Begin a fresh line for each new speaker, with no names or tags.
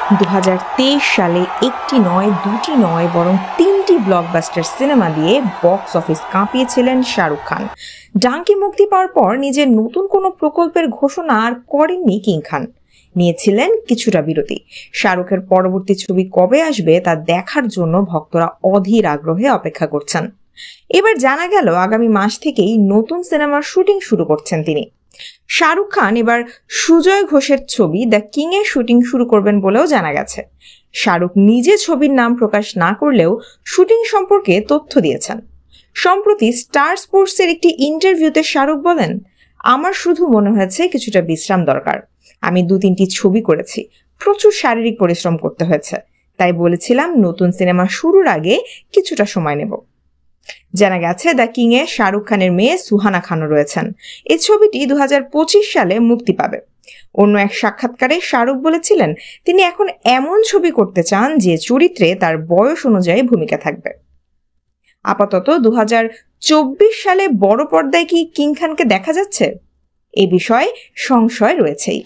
2023 সালে একটি নয়, দুটি নয়, বরং 3টি ব্লকবাস্টার সিনেমা দিয়ে বক্স অফিস কাঁপিয়েছিলেন শাহরুখ খান। ডাঙ্কি মুক্তি পাওয়ার পর নিজের নতুন কোনো প্রকল্পের ঘোষণা আর করেননি কিং খান। নিয়েছিলেন কিছুটা বিরতি। শাহরুখের পরবর্তী ছবি কবে আসবে তা দেখার জন্য ভক্তরা অধীর আগ্রহে অপেক্ষা করছেন। এবার জানা গেল আগামী মাস থেকেই নতুন সিনেমার শুটিং শুরু করছেন তিনি। শাহরুখ খান এবার সুজয় ঘোষের ছবি দ্য কিং এর শুটিং শুরু করবেন বলেও জানা গেছে। শাহরুখ নিজে ছবির নাম প্রকাশ না করলেও শুটিং সম্পর্কে তথ্য দিয়েছেন। সম্প্রতি স্টার স্পোর্টসের একটি ইন্টারভিউতে শাহরুখ বলেন, আমার শুধু মনে হয়েছে কিছুটা বিশ্রাম দরকার। আমি 2-3টি ছবি করেছি, প্রচুর শারীরিক পরিশ্রম করতে হয়েছে, তাই বলেছিলাম নতুন সিনেমা শুরুর আগে কিছুটা সময় নেব। জানা গেছে দ্য কিং এ শাহরুখ খানের মেয়ে সুহানা খানও রয়েছেন। এই ছবিটি 2025 সালে মুক্তি পাবে। অন্য এক সাক্ষাৎকারে শাহরুখ বলেছিলেন তিনি এখন এমন ছবি করতে চান যে চরিত্রে তার বয়স অনুযায়ী ভূমিকা থাকবে। আপাতত 2024 সালে বড় পর্দায় কি কিং খানকে দেখা যাচ্ছে? এ বিষয়ে সংশয় রয়েছেই।